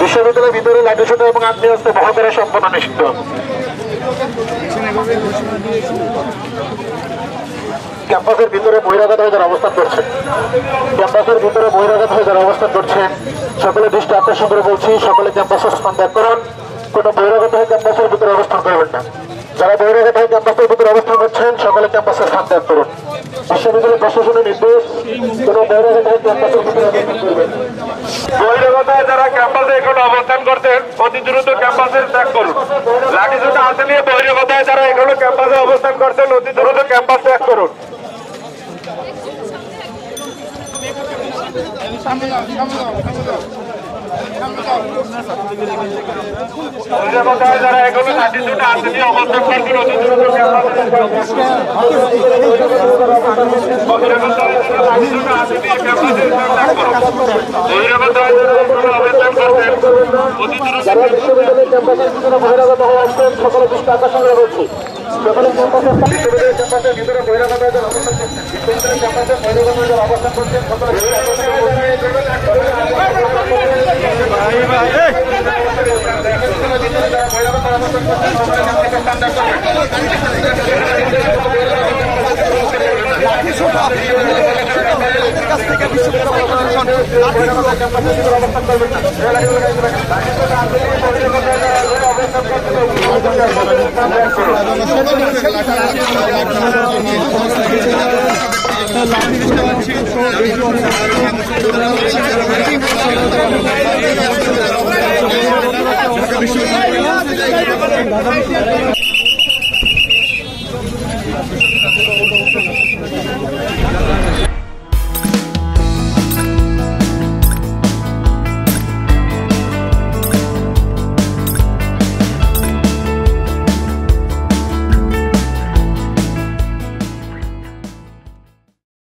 বিশ্ববিদ্যালয়ের ভিতরে লাঠিসোঁটা এবং আগ্নেয়াস্ত্র বহন করা সম্পূর্ণ নিষিদ্ধ। ক্যাম্পাসের ভিতরে বহিরাগত হয়ে যারা অবস্থান করছেন, ক্যাম্পাসের ভিতরে বহিরাগত হয়ে যারা অবস্থান করছেন সকলে দৃষ্টি আকর্ষণ করে বলছি, সকলে ক্যাম্পাসের স্থান ত্যাগ করুন। কোনো বহিরাগত হয়ে ক্যাম্পাসের ভিতরে অবস্থান করবেন না। যারা বহিরাগত হয়ে ক্যাম্পাসের ভিতরে অবস্থান করছেন সকলে ক্যাম্পাসের স্থান ত্যাগ করুন। বিশ্ববিদ্যালয় প্রশাসনের নির্দেশ, কোনো বহিরাগত হয়ে ক্যাম্পাসের ভিতরে অবস্থান করবেন। বহিরাগত যারা ক্যাম্পাসে এখনো অবস্থান করছেন অতি দ্রুত ক্যাম্পাসের ত্যাগ করুন। লাঠিসোঁটা হাতে নিয়ে বহিরাগত যারা এখনো ক্যাম্পাসে অবস্থান করছেন অতি দ্রুত ক্যাম্পাস ত্যাগ করুন। যারা এখনো লাঠিসোঁটা হাতে নিয়ে অবস্থান করছেন অতি দ্রুত যারা বিশ্ববিদ্যালয়ের ক্যাম্পাসের ভিতরে বহিরাগত হয়ে আসছেন সকলে দৃষ্টি আকর্ষণ করে বলছি, সকলে বিশ্ববিদ্যালয়ের ক্যাম্পাসের ভিতরে বহিরাগত হয়ে যারা অবস্থান করছেন, বিশ্ববিদ্যালয়ের ক্যাম্পাসে বহিরাগত হয়ে যারা অবস্থান করছেন সকলে বিশ্ববিদ্যালয়